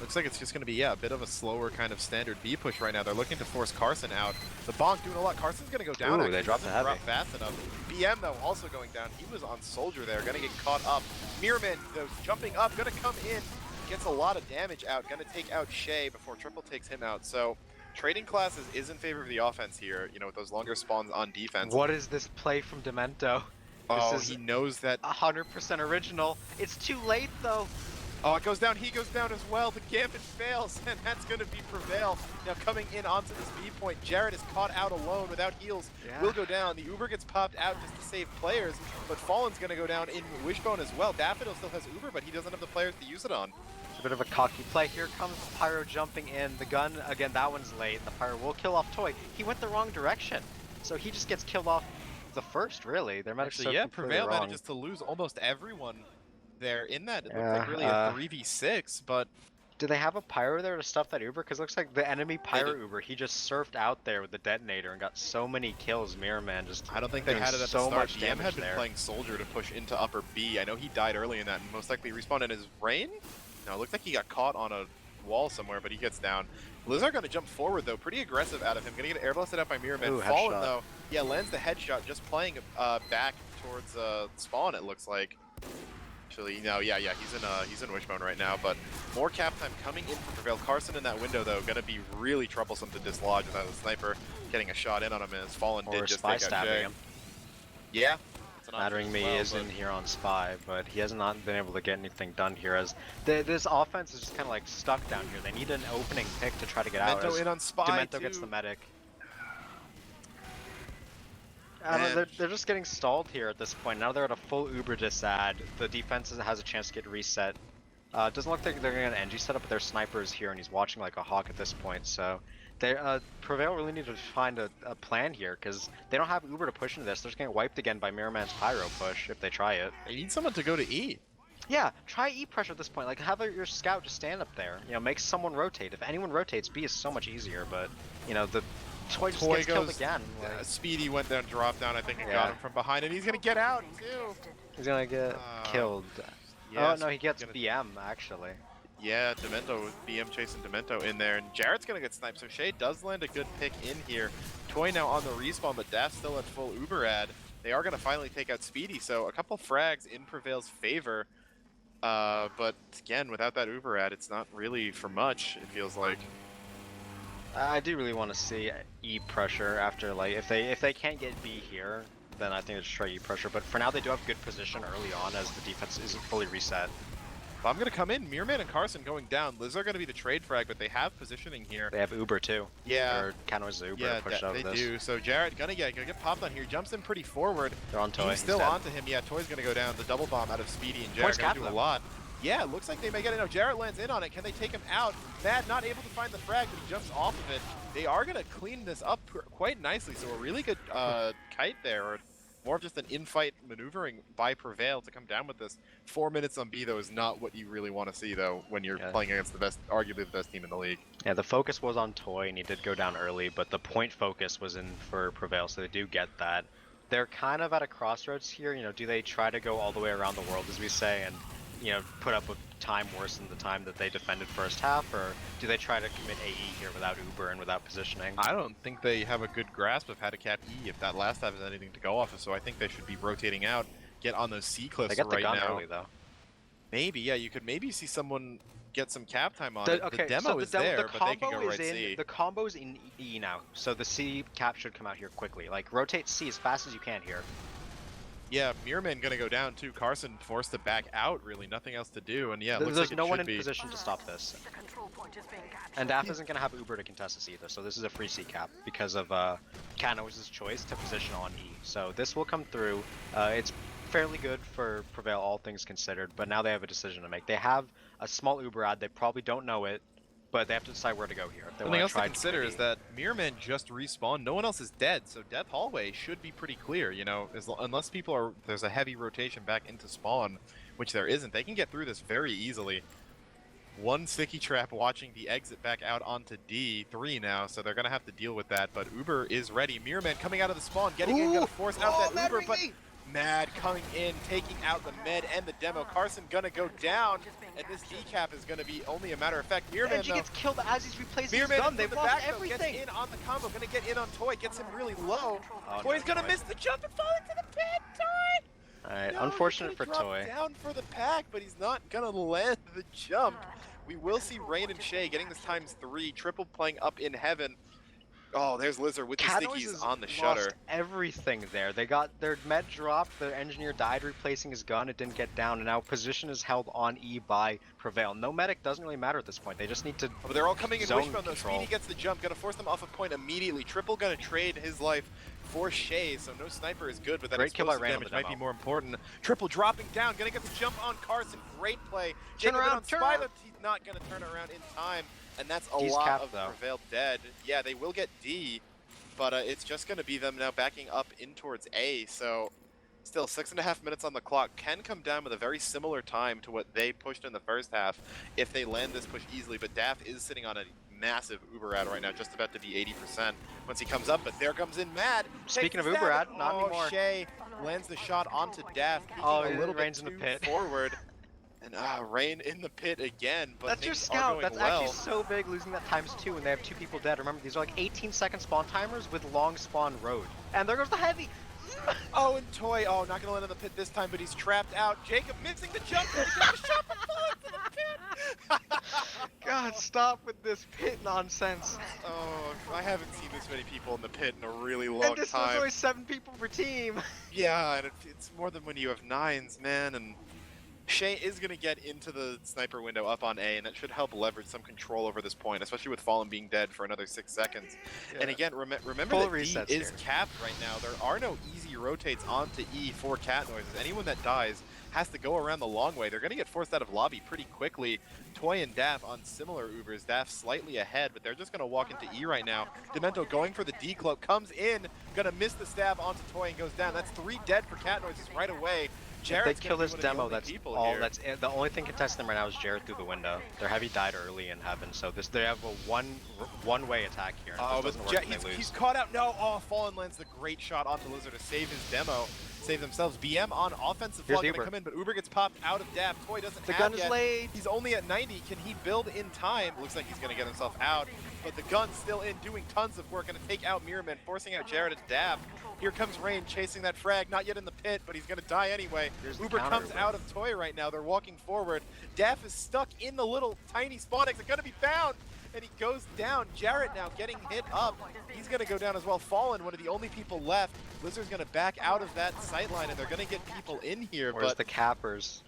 Looks like it's just going to be, a bit of a slower kind of standard B-push right now. They're looking to force Carson out. The bonk doing a lot. Carson's going to go down. Ooh, they dropped the heavy. Drop fast enough. BM, though, also going down. He was on Soldier there, going to get caught up. Mirrorman, though, jumping up, going to come in. Gets a lot of damage out. Going to take out Shay before Triple takes him out. So, trading classes is in favor of the offense here, with those longer spawns on defense. What is this play from Demento? Oh, he knows that. 100% original. It's too late, though. Oh, it goes down. He goes down as well. The gambit fails, and that's going to be Prevail. Now coming in onto this B point, Jared is caught out alone without heals. Yeah. Will go down. The Uber gets popped out just to save players, but Fallen's going to go down in Wishbone as well. Daffodil still has Uber, but he doesn't have the players to use it on. It's a bit of a cocky play. Here comes Pyro jumping in. The gun, again, that one's late. The Pyro will kill off Toy. He went the wrong direction, so he just gets killed off the first, really. They're Actually, yeah, Prevail manages to lose almost everyone there in that. It looked like really a 3v6, but... Do they have a Pyro there to stuff that Uber? Because it looks like the enemy Pyro Uber, he just surfed out there with the detonator and got so many kills. Mirror Man just... I don't think they had it at so the start. much DM had been there. playing Soldier to push into upper B. I know he died early in that and most likely respawned in his rain? No, it looked like he got caught on a wall somewhere, but he gets down. Lizard gonna jump forward though, pretty aggressive out of him. Gonna get air blasted out by Mirror Man. Fallen though, yeah, lands the headshot, just playing back towards spawn. It looks like. Actually, no, yeah, he's in Wishbone right now. But more cap time coming in for Prevail. Carson in that window though, gonna be really troublesome to dislodge without a sniper getting a shot in on him. As Fallen did just take out Jay. Him. Yeah. Mattering Me is in here on Spy, but he has not been able to get anything done here as this offense is just kind of like stuck down here. They need an opening pick to try to get out. Demento in on Spy Demento gets the medic. They're just getting stalled here at this point. Now they're at a full Uber disad. The defense has a chance to get reset. Doesn't look like they're going to get an NG setup, but their sniper is here and he's watching like a hawk at this point. So they Prevail really need to find a plan here because they don't have Uber to push into this. They're just getting wiped again by Mirror Man's Pyro push if they try it. They need someone to go to E. Yeah, try E pressure at this point. Like have your scout just stand up there. You know, make someone rotate. If anyone rotates, B is so much easier. But you know the Toy just gets killed again. Like, Speedy went down, dropped down, I think, and got him from behind, and he's gonna get out too. He's gonna get killed. Oh no, he gets BM actually. Yeah, Demento, BM chasing Demento in there, and Jared's gonna get sniped, so Shay does land a good pick in here. Toy now on the respawn, but Daff's still at full Uber ad. They are gonna finally take out Speedy, so a couple frags in Prevail's favor. But again, without that Uber ad, it's not really for much, it feels like. I do really want to see E pressure after, like, if they can't get B here, then I think they should try E pressure. But for now, they do have good position early on as the defense isn't fully reset. Well, I'm going to come in. Mirrorman and Carson going down. Liz are going to be the trade frag, but they have positioning here. They have Uber too. Yeah. Or Cano's Uber yeah, pushed out they of this. do. So Jared gonna get popped on here. Jumps in pretty forward. They're on Toy. He's still onto him. Yeah, Toy's going to go down. The double bomb out of Speedy and Jared going to do a lot. Yeah, it looks like they may get it. No, Jared lands in on it. Can they take him out? Mad not able to find the frag, but he jumps off of it. They are going to clean this up quite nicely. So a really good kite there, or more of just an in-fight maneuvering by Prevail to come down with this. 4 minutes on B, though, is not what you really want to see, though, when you're playing against the best, arguably the best team in the league. Yeah, the focus was on Toy, and he did go down early, but the point focus was in for Prevail, so they do get that. They're kind of at a crossroads here. You know, do they try to go all the way around the world, as we say, and you know, put up with time worse than the time that they defended first half, or do they try to commit AE here without Uber and without positioning? I don't think they have a good grasp of how to cap E if that last half has anything to go off of, so I think they should be rotating out, get on those C cliffs right now. They got the gun now. early, though. Maybe, yeah, you could maybe see someone get some cap time on it. Okay, the demo so is there, but they can go right C. The combo's in E now, so the C cap should come out here quickly. Like, rotate C as fast as you can here. Yeah, Mirrorman gonna go down too. Carson forced to back out, really. Nothing else to do, and yeah, there's looks like no one in position to stop this. And Daff isn't gonna have Uber to contest this either, so this is a free C cap because of Cano's choice to position on E. So this will come through. It's fairly good for Prevail, all things considered, but now they have a decision to make. They have a small Uber ad, they probably don't know it, but they have to decide where to go here. Something else to consider is that Mirrorman just respawned. No one else is dead, so Death Hallway should be pretty clear, you know, unless people are, there's a heavy rotation back into spawn, which there isn't. They can get through this very easily. One sticky trap watching the exit back out onto D3 now, so they're going to have to deal with that, but Uber is ready. Mirrorman coming out of the spawn, getting in, going to force out that Uber, but Mad coming in, taking out the med and the demo. Carson gonna go down, and this decap is gonna be only a matter of fact. Mirrorman though, gets killed as he's replacing his gun. They've lost everything. Gets in on the combo, gonna get in on Toy, gets him really low. Toy's gonna miss the jump and fall into the pit. Toy! Alright, unfortunate for Toy. Down for the pack, but he's not gonna land the jump. We will see Rain and Shay getting this ×3, triple playing up in heaven. Oh, there's Lizard with the Cat Noise stickies has on the lost shutter. everything there. They got their med dropped, their engineer died replacing his gun, it didn't get down, and now position is held on E by Prevail. No medic doesn't really matter at this point, they just need to But they're all coming in zone Wishbone though. control. Speedy gets the jump, gonna force them off a point immediately. Triple gonna trade his life for Shay, so no sniper is good, but that Great kill by explosive Rain on damage the might be demo. more important. Triple dropping down, gonna get the jump on Carson. Great play. Turn Jacob in around, on turn Spy, around. but he's not gonna turn around in time, and that's a D's lot capped, of though. Prevail dead. Yeah, they will get D, but it's just gonna be them now backing up in towards A, so still 6.5 minutes on the clock. Can come down with a very similar time to what they pushed in the first half if they land this push easily, but Daff is sitting on a massive Uber ad right now, just about to be 80% once he comes up, but there comes in Mad. Speaking of Takes the Uber stab. ad, not anymore. Shay lands the shot onto Daff, peeking Oh, a little bit Rain's in the too pit. forward. And Rain in the pit again, but That's your things are scout. going That's well. actually so big, losing that ×2 when they have 2 people dead. Remember, these are like 18-second spawn timers with long spawn road. And there goes the heavy. Oh, and Toy, oh, not gonna land in the pit this time, but he's trapped out. Jacob missing the jump, but he got the shot from falling to the pit. God, stop with this pit nonsense. Oh, I haven't seen this many people in the pit in a really long And this was time. only 7 people per team. Yeah, and it's more than when you have 9s, man, and Shay is going to get into the sniper window up on A, and that should help leverage some control over this point, especially with Fallen being dead for another 6 seconds. Yeah. And again, remember Full that D resets is here. capped right now. There are no easy rotates onto E for Cat Noises. Anyone that dies has to go around the long way. They're going to get forced out of lobby pretty quickly. Toy and Daff on similar Ubers. Daff slightly ahead, but they're just going to walk into E right now. Demento going for the D-cloak, comes in, going to miss the stab onto Toy and goes down. That's 3 dead for Cat Noises right away. If they kill this one of the demo, only that's people all. here. That's it. The only thing contesting them right now is Jared through the window. Their heavy died early in heaven, so they have a one-way attack here. Oh, but Doesn't work, he's caught out. No, oh, Fallen lands the great shot onto Lizard to save his demo, save themselves. BM on offensive flank gonna come in, but Uber gets popped out of Daff. Toy doesn't the have gun is yet. laid. He's only at 90. Can he build in time? Looks like he's gonna get himself out, but the gun's still in, doing tons of work, gonna take out Mirrorman, forcing out Jared and Daff. Here comes Rain chasing that frag, not yet in the pit, but he's gonna die anyway. Uber comes out of Toy right now. They're walking forward. Daff is stuck in the little tiny spawn exit, gonna be found, and he goes down. Jarrett now getting hit up. He's gonna go down as well. Fallen, one of the only people left. Lizard's gonna back out of that sightline, and they're gonna get people in here. Where's but the cappers?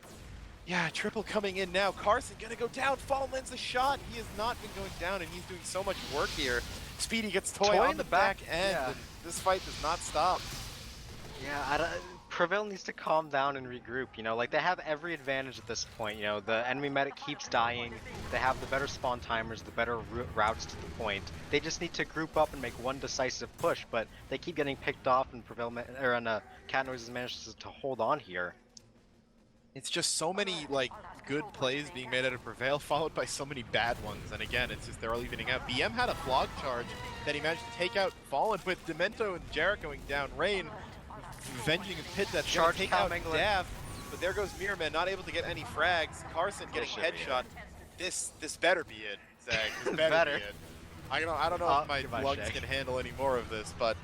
yeah, Triple coming in now. Carson gonna go down. Fallen lands the shot. He has not been going down, and he's doing so much work here. Speedy gets Toy on in the the back back, end, yeah. and this fight does not stop. Yeah, Prevail needs to calm down and regroup, you know, like they have every advantage at this point, you know, the enemy medic keeps dying, they have the better spawn timers, the better routes to the point. They just need to group up and make one decisive push, but they keep getting picked off, and Prevail, Cat Noises manages to hold on here. It's just so many like good plays being made out of Prevail, followed by so many bad ones. And again, it's just they're all evening out. BM had a flog charge that he managed to take out Fallen with Demento and Jarrett going down. Rain avenging a pit that's gonna take out Daff, but there goes Mirrorman, not able to get any frags. Carson getting headshot. This better be it, Zach. This better be it. I don't know if my lungs can handle any more of this, but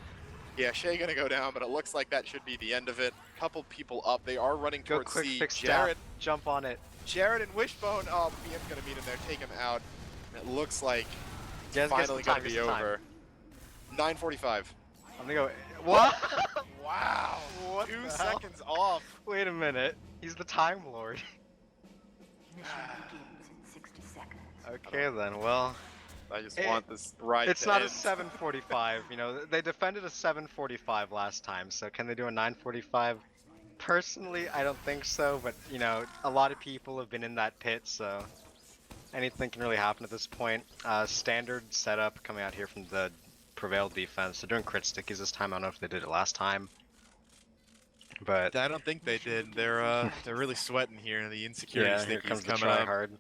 yeah, Shay gonna go down, but it looks like that should be the end of it. Couple people up. They are running towards quick, C. fix Jared, jump on it. Jared and Wishbone. Oh, BM's gonna meet him there, take him out. And it looks like it's finally gonna be over. 9:45. I'm gonna go. What? Wow. What 2 seconds off. Wait a minute. He's the Time Lord. Okay then. Well. I just want this ride It's to not end. a 7:45, you know, they defended a 7:45 last time, so can they do a 9:45? Personally, I don't think so, but, you know, a lot of people have been in that pit, so anything can really happen at this point. Standard setup coming out here from the Prevail defense. They're doing crit stickies this time, I don't know if they did it last time. But I don't think they did. They're really sweating here, the insecurity yeah, here stickies comes the coming try up. hard.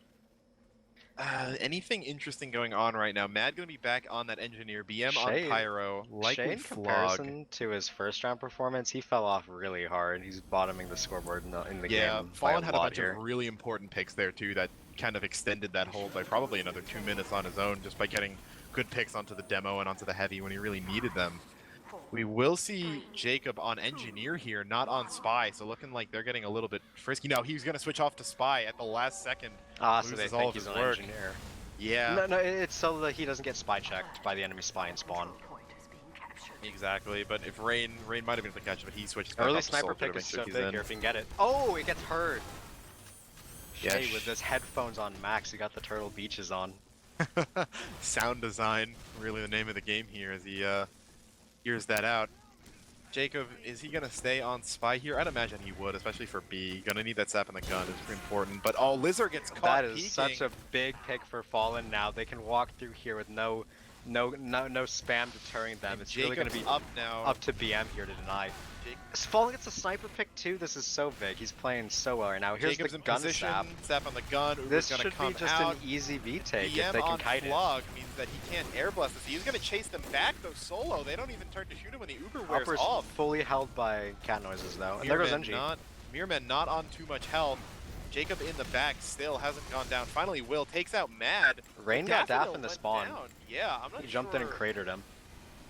Anything interesting going on right now? Mad gonna be back on that engineer. BM Shay- on Pyro. Likely Shay, in flog. comparison to his first round performance, he fell off really hard. He's bottoming the scoreboard in the Yeah, game. Fallen by had a a lot bunch here. of really important picks there too that kind of extended that hold by probably another 2 minutes on his own just by getting good picks onto the demo and onto the heavy when he really needed them. We will see Jacob on engineer here, not on spy, so looking like they're getting a little bit frisky. No, he was gonna switch off to spy at the last second. So they loses all think of he's his an work. engineer. Yeah. No, it's so that he doesn't get spy checked by the enemy spy and spawn. Exactly, but if Rain might have been able to catch it, but he switches back Early off to sniper Soldier to pick is make sure so he's big here in. if you can get it. Oh, it gets heard. Yeah, Shay with his headphones on max, he got the Turtle Beaches on. sound design, really the name of the game here as he hears that out. Jacob, is he gonna stay on Spy here? I'd imagine he would, especially for B. Gonna need that sap in the gun, it's pretty important. But oh, Lizard gets caught That is peeking. such a big pick for Fallen now. They can walk through here with no spam deterring them. And It's really going to Jacob's be up now. up to BM here to deny. Fallen gets a sniper pick too. This is so big. He's playing so well right now. Here's Jacob's the in gun position, sap. on the gun. Uber's This gonna should come be just out. an easy V take BM if they can on kite it. Flog means that he can't air blast this. He's gonna chase them back though solo. They don't even turn to shoot him when the Uber wears Upper's off. fully held by cat noises though. And there goes NG. Mirman not on too much health. Jacob in the back still hasn't gone down. Finally, Will takes out Mad. Rain got Daffodil Daff in the went spawn. down. Yeah, I'm not He jumped in and sure. cratered him.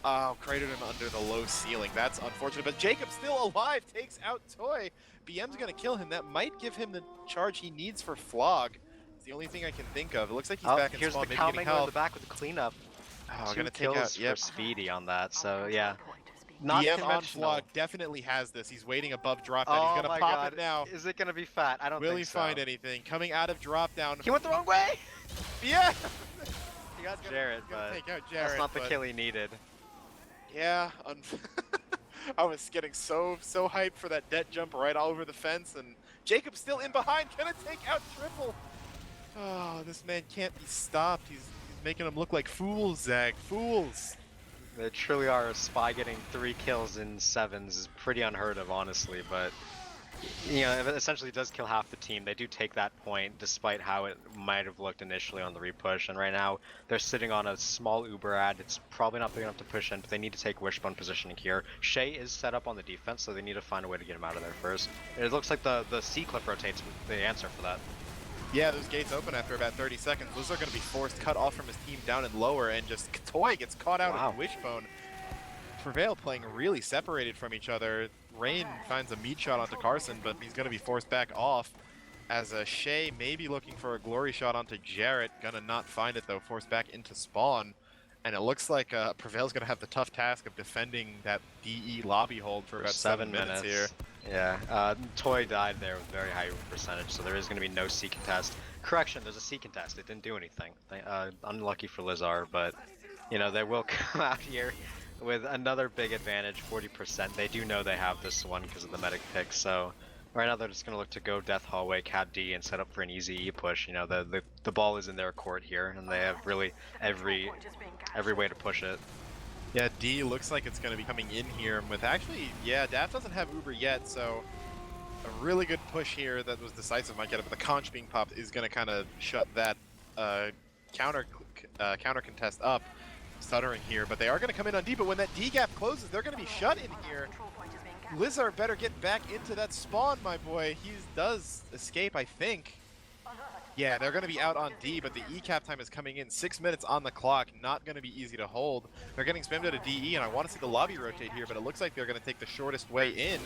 Oh, cratered him under the low ceiling. That's unfortunate. But Jacob's still alive. Takes out Toy. BM's going to kill him. That might give him the charge he needs for Flog. It's the only thing I can think of. It looks like he's back in Here's spawn. the Maybe cow getting mango in health. the back with the cleanup. Oh, Two going to take kills out. Yep. for Speedy on that. So yeah. Not BM on conventional. Flog definitely has this. He's waiting above drop down. Oh He's going my to pop god. it now. Is it gonna be fat? I don't Will think he so. find anything? Coming out of drop down. He went the wrong way! Yeah! He got Jarrett, gonna but take out Jarrett, that's not the but kill he needed. yeah, I was getting so hyped for that debt jump right all over the fence, and Jacob's still in behind, gonna take out Triple. Oh, this man can't be stopped. He's making them look like fools, Zach. Fools. They truly are. A Spy getting 3 kills in 7s is pretty unheard of, honestly, but you know, it essentially does kill half the team. They do take that point, despite how it might have looked initially on the repush. And right now, they're sitting on a small Uber ad. It's probably not big enough to push in, but they need to take wishbone positioning here. Shay is set up on the defense, so they need to find a way to get him out of there first. It looks like the C clip rotates the answer for that. Yeah, those gates open after about 30 seconds. Those are going to be forced cut off from his team down and lower, and just Toy gets caught out of wishbone. Prevail playing really separated from each other. Rain finds a meat shot onto Carson, but he's going to be forced back off as Shay may be looking for a glory shot onto Jarrett. Gonna not find it though, forced back into spawn. And it looks like Prevail's going to have the tough task of defending that DE lobby hold for about 7 minutes here. Yeah, Toy died there with very high percentage, so there is going to be no C contest. Correction, there's a C contest. It didn't do anything. Unlucky for Lizar, but you know, they will come out here with another big advantage, 40%. They do know they have this one because of the medic pick, so right now they're just going to look to go Death Hallway, Cat D, and set up for an easy E push. You know, the ball is in their court here, and they have really every way to push it. Yeah, D looks like it's going to be coming in here with actually, yeah, Daff doesn't have Uber yet, so a really good push here that was decisive might get it, but the conch being popped is going to kind of shut that counter contest up. Stuttering here, but they are going to come in on D, but when that D gap closes, they're going to be shut in here. Lizard better get back into that spawn, my boy. He does escape, I think. Yeah, they're going to be out on D, but the E cap time is coming in. 6 minutes on the clock, not going to be easy to hold. They're getting spammed out of DE, and I want to see the lobby rotate here, but it looks like they're going to take the shortest way in.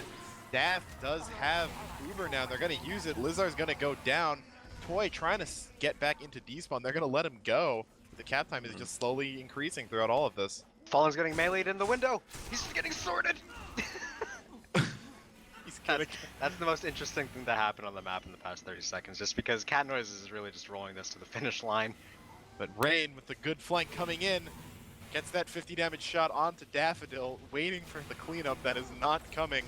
Daff does have Uber now, and they're going to use it. Lizard's going to go down. Toy trying to get back into D spawn. They're going to let him go. The cap time is just slowly increasing throughout all of this. Fallen's getting meleeed in the window. He's getting sorted. That's the most interesting thing to happen on the map in the past 30 seconds, just because Cat Noises is really just rolling this to the finish line. But Rain, with the good flank coming in, gets that 50 damage shot onto Daffodil, waiting for the cleanup that is not coming.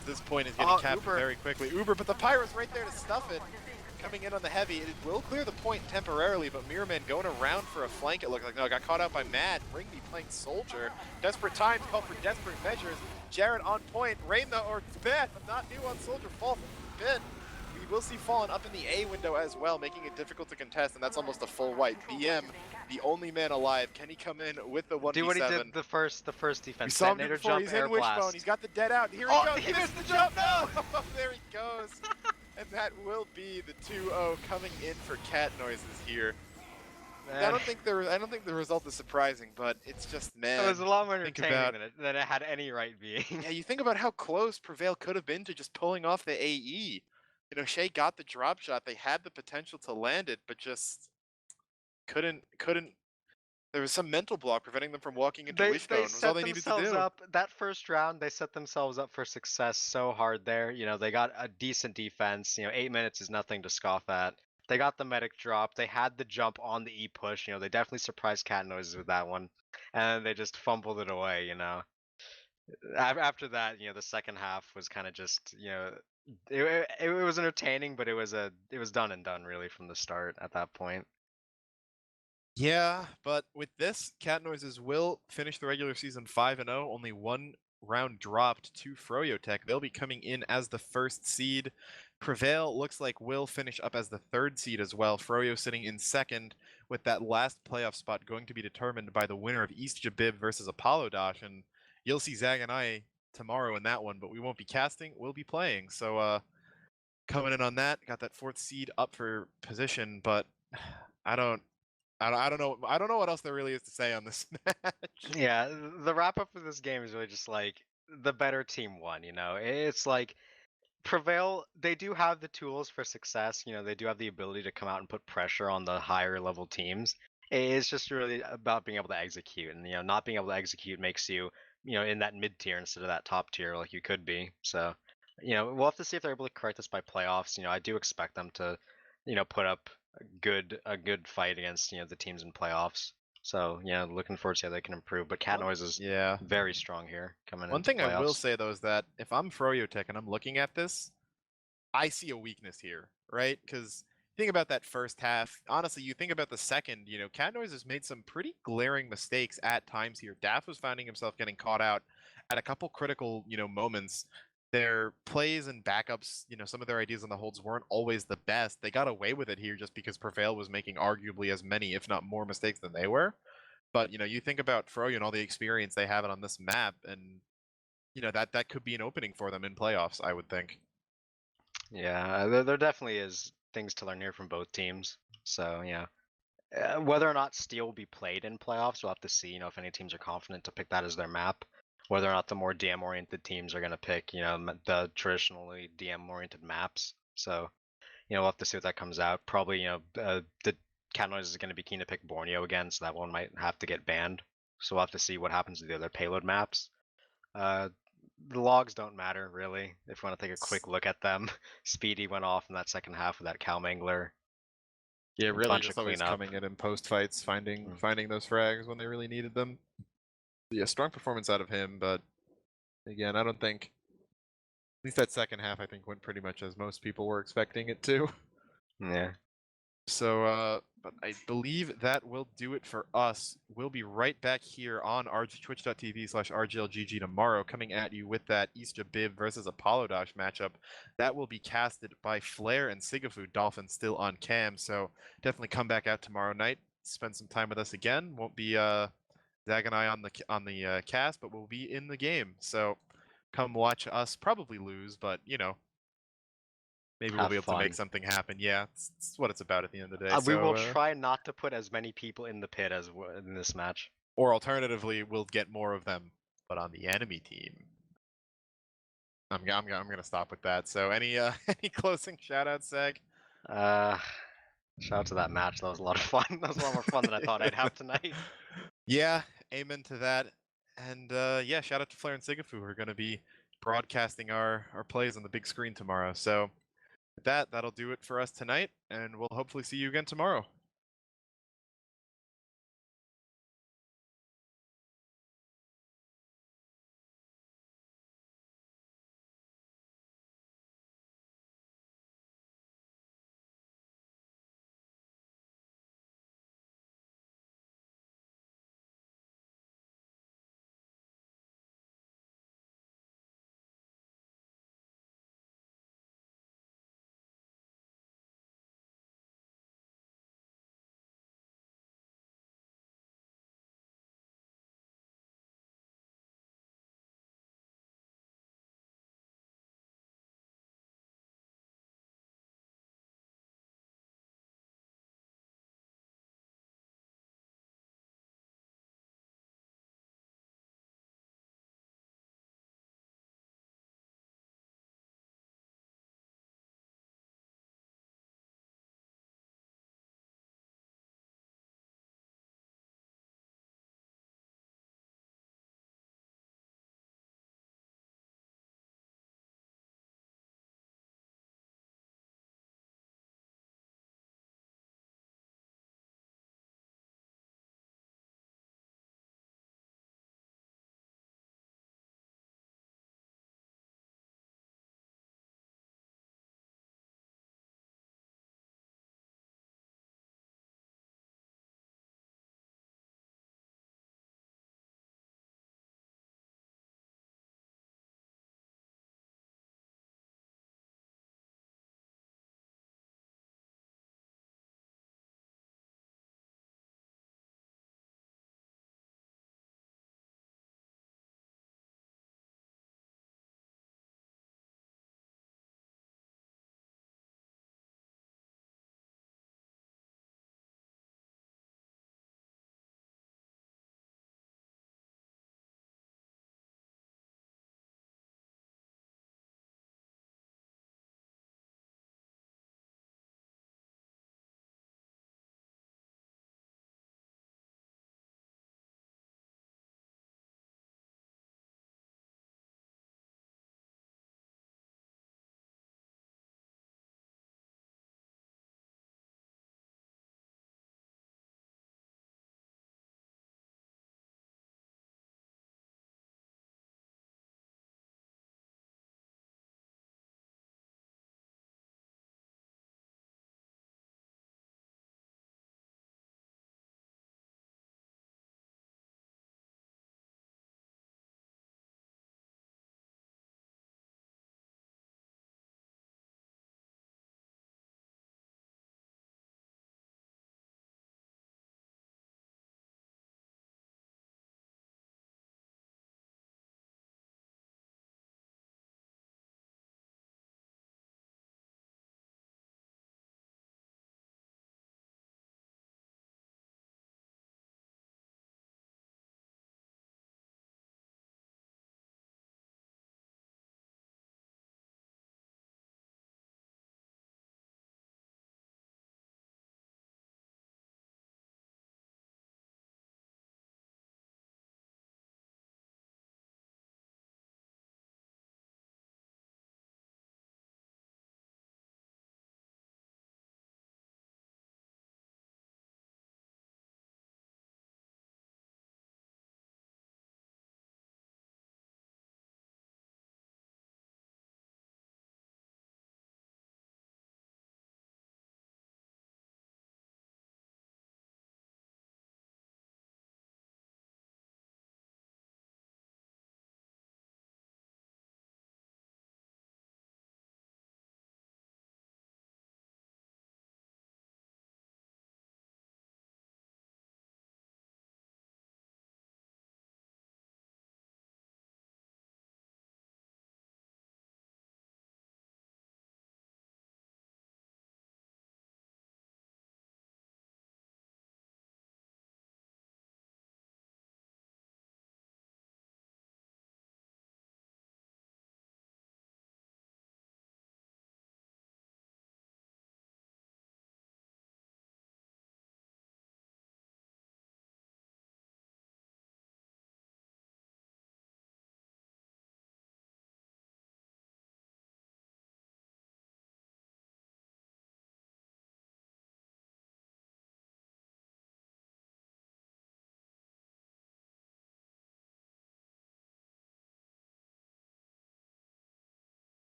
At this point is getting capped very quickly. Uber, but the Pyro's right there to stuff it. Coming in on the heavy, it will clear the point temporarily, but Mirrorman going around for a flank, it looked like. No, got caught out by Mad. Ringby playing Soldier. Desperate times call for desperate measures. Jarrett on point. Rain though, or Mad, not new on Soldier. Fall from the pit. We will see Fallen up in the A window as well, making it difficult to contest, and that's almost a full wipe. BM, the only man alive. Can he come in with the 1v7? Do what he did the first defense. We saw him do before. He's in Wishbone. He's got the dead out. Here he goes. He missed the jump. No! There he goes. And that will be the 2-0 coming in for Cat Noises here. I don't think the result is surprising, but it's just, man. It was a lot more entertaining than it had any right being. Yeah, you think about how close Prevail could have been to just pulling off the AE. You know, Shay got the drop shot. They had the potential to land it, but just couldn't There was some mental block preventing them from walking into They Wishbone. It was all set they needed to themselves do. up that first round. They set themselves up for success so hard there. They got a decent defense. 8 minutes is nothing to scoff at. They got the medic drop. They had the jump on the E push. They definitely surprised Cat Noises with that one, and they just fumbled it away. After that, the second half was kind of just it was entertaining, but it was done and done really from the start at that point. Yeah, but with this, Cat Noises will finish the regular season 5-0, only one round dropped to Froyotech. They'll be coming in as the first seed. Prevail looks like will finish up as the third seed as well. Froyo sitting in second, with that last playoff spot going to be determined by the winner of East Jabib versus Apollo Dash. And you'll see Zag and I tomorrow in that one, but we won't be casting, we'll be playing. So coming in on that, got that fourth seed up for position, but I don't I don't know. I don't know what else there really is to say on this match. Yeah, the wrap up of this game is really just like the better team won. It's like Prevail, they do have the tools for success. They do have the ability to come out and put pressure on the higher level teams. It's just really about being able to execute, and not being able to execute makes you, in that mid tier instead of that top tier like you could be. So, we'll have to see if they're able to correct this by playoffs. I do expect them to, put up a good fight against the teams in playoffs. So, looking forward to see how they can improve. But Cat One, Noise is yeah. very strong here coming One into thing I will playoffs. say though is that if I'm Froyotech and I'm looking at this, I see a weakness here, right? Because think about that first half. Honestly, you think about the second. Cat Noise has made some pretty glaring mistakes at times here. Daff was finding himself getting caught out at a couple critical, moments. Their plays and backups, some of their ideas on the holds weren't always the best. They got away with it here just because Prevail was making arguably as many, if not more, mistakes than they were. But you think about Froyo and all the experience they have on this map, and that could be an opening for them in playoffs, I would think. Yeah, there definitely is things to learn here from both teams. So, whether or not Steel will be played in playoffs, we'll have to see. If any teams are confident to pick that as their map. Whether or not the more DM-oriented teams are going to pick, the traditionally DM-oriented maps. So, we'll have to see what that comes out. Probably, the Cat Noise is going to be keen to pick Borneo again, so that one might have to get banned. So we'll have to see what happens to the other payload maps. Uh, the logs don't matter really. If you want to take a quick look at them, Speedy went off in that second half with that cow mangler. Yeah, A really, bunch of just always cleanup. coming in post fights, finding Mm. finding those frags when they really needed them. Yeah, strong performance out of him, but again, I don't think at least that second half I think went pretty much as most people were expecting it to. Yeah. So, but I believe that will do it for us. We'll be right back here on twitch.tv/RGLGG tomorrow, coming at you with that East Jabib versus Apollo Dash matchup. That will be casted by Flair and Sigafu. Dolphin still on cam, so definitely come back out tomorrow night. Spend some time with us again. Won't be Zag and I on the cast, but we'll be in the game. So come watch us probably lose, but maybe we'll Have be able to make fun. something happen. Yeah, it's what it's about at the end of the day. We will So, try not to put as many people in the pit as in this match. or alternatively, we'll get more of them, but on the enemy team. I'm gonna stop with that. So, any any closing shout outs, Seg? Uh, Shout out to that match. That was a lot of fun. That was a lot more fun than I thought I'd have tonight. Yeah, amen to that. And yeah, shout out to Flair and Sigafu who are gonna be broadcasting our plays on the big screen tomorrow. So with that, that'll do it for us tonight, and we'll hopefully see you again tomorrow.